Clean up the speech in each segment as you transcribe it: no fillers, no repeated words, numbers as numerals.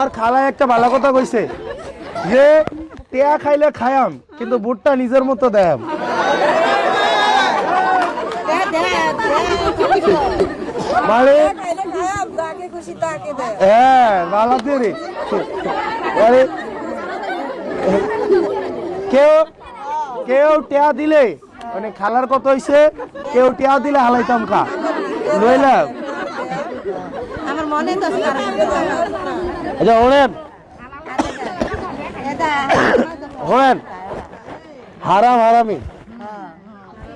আর খালায় একটা ভালো কথা কইছে যে টেয়া খাইলে খায়াম কিন্তু বুটটা নিজের মতো দেয়াম। মানে হ্যাঁ ভালো রে কেউ কেউ টেয়া দিলে মানে খালার কত হইছে, কেউ টেয়া দিলে হালাইতাম খা লইলাম। আচ্ছা ওনেন ওনেন হারাম হারামি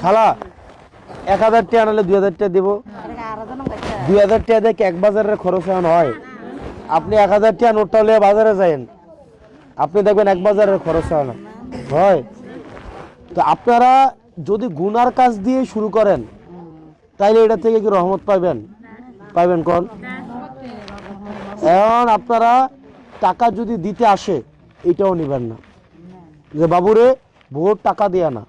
খালা 1000 টাকা আনলে 2000 টাকা দিব। 2000 টাকা দিয়ে এক বাজারের খরচ এখন হয়? আপনি 1000 টাকা নোটটা হলে বাজারে যাইন, আপনি দেখবেন এক বাজারের খরচ হয় না হয়। তো আপনারা যদি গুনার কাজ দিয়ে শুরু করেন তাইলে এটা থেকে কি রহমত পাইবেন? পাইবেন কোন? এখন আপনারা টাকা যদি দিতে আসে এটাও নিবেন না যে বাবুরে ভোট টাকা দিয়া না,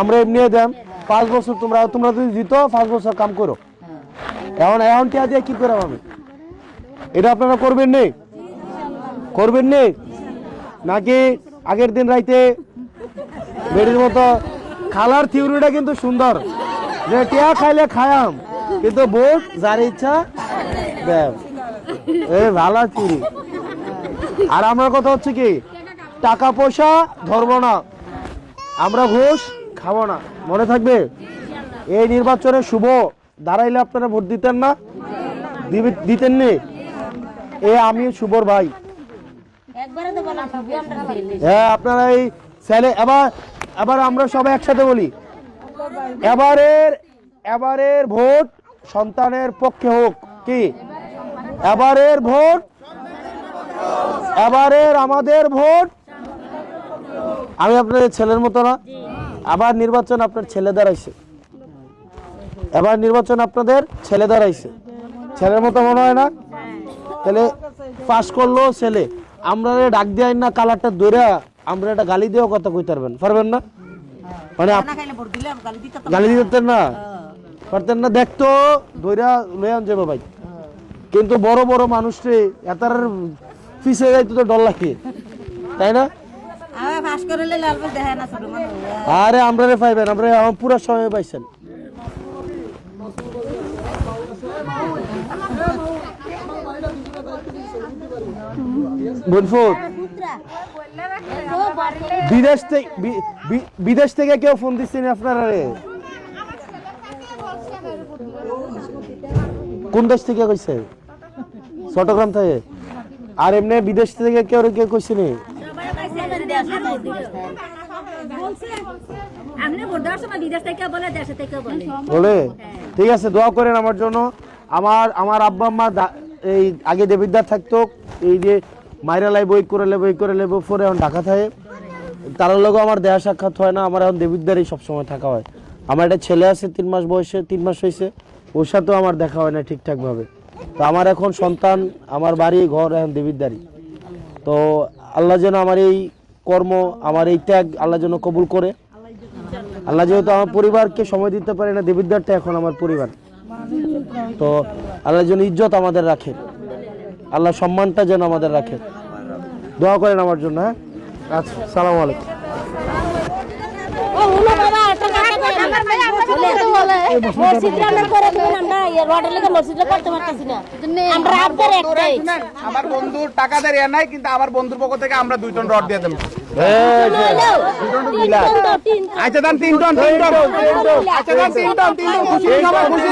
আমরা এমনি দেন 5 বছর তোমরা যদি দিত 5 বছর কাম করো। এখন টিয়া দিয়ে কি করে আমি? এটা আপনারা করবেন নি? করবেন নি নাকি আগের দিন রাইতে বেড়ির মতো? খালার থিওরিটা কিন্তু সুন্দর যে টিয়া খাইলে খায়াম কিন্তু ভোট যার ইচ্ছা দেব, এই ভালো থিওরি। আর আমার কথা হচ্ছে কি টাকা পয়সা ধরবো না, আমরা ঘুষ খাবো না, মনে থাকবে। এই নির্বাচনে শুভ দাঁড়াইলে আপনারা ভোট দিতেন না? দিতেন নি? এ আমি শুভর ভাই। হ্যাঁ আপনারা এই ছেলে এবার আমরা সবাই একসাথে বলি এবারের ভোট সন্তানের পক্ষে হোক। কি এবারের ভোট, এবারের আমাদের ভোট। আমি আপনাদের ছেলের মতো না? আবার নির্বাচন আপনার ছেলে দাঁড়াইছে, এবার নির্বাচন আপনাদের ছেলে দাঁড়াইছে, ছেলের মতো মনে হয় না? তাহলে পাস করলো ছেলে, আমরা ডাক দেয় না কালারটা ধরে আমরা একটা গালি দিয়েও কথা কইতে পারবেন না? মানে গালি দিতেন না, পারতেন না? দেখতো ধৈরা লয়ে আন যাবো ভাই, কিন্তু বড় বড় মানুষরে এতার পিছে যাইতে তো ডর লাগে, তাই না? আরে আমরা পাইবেন, আমরা পুরো সময় পাইছেন। বিদেশ থেকে কেউ ফোন দিচ্ছেন আপনারা? কোন দেশ থেকে কইছে? চট্টগ্রাম থেকে। আর এমনি বিদেশ থেকে কেউ কইছে নি? বলে ঠিক আছে, দোয়া করেন আমার জন্য। আমার আব্বা আম্মা এই আগে দেবিদ্বার থাকতো, এই যে মাইরা লাইব করে লেবো পরে এখন ঢাকা থাকে, তার লোক আমার দেহা সাক্ষাৎ হয় না, আমার এখন দেবিদ্বারই সবসময় থাকা হয়। আমার একটা ছেলে আছে 3 মাস বয়সে, 3 মাস হয়েছে, ওর সাথেও আমার দেখা হয় না ঠিকঠাক ভাবে। তো আমার এখন সন্তান, আমার বাড়ি ঘর এখন দেবিদ্বারই। তো আল্লাহ যেন আমার এই কর্ম, আমার এই ত্যাগ আল্লাহ যেন কবুল করে। আল্লাহ যেহেতু আমার পরিবারকে সময় দিতে পারে না, দেবিদ্বারটা এখন আমার পরিবার। তো আল্লাহ যেন ইজ্জত আমাদের রাখে, আল্লাহ সম্মানটা যেন আমাদের রাখে। দোয়া করেন আমার জন্য। হ্যাঁ আচ্ছা, সালাম আলাইকুম। আমার বন্ধুর টাকা দেয় নাই, কিন্তু আমার বন্ধুর পক্ষ থেকে আমরা 2 টন রড দিয়ে দেব। আচ্ছা দেন 3 টন, আচ্ছা দেন 3 টন, খুশি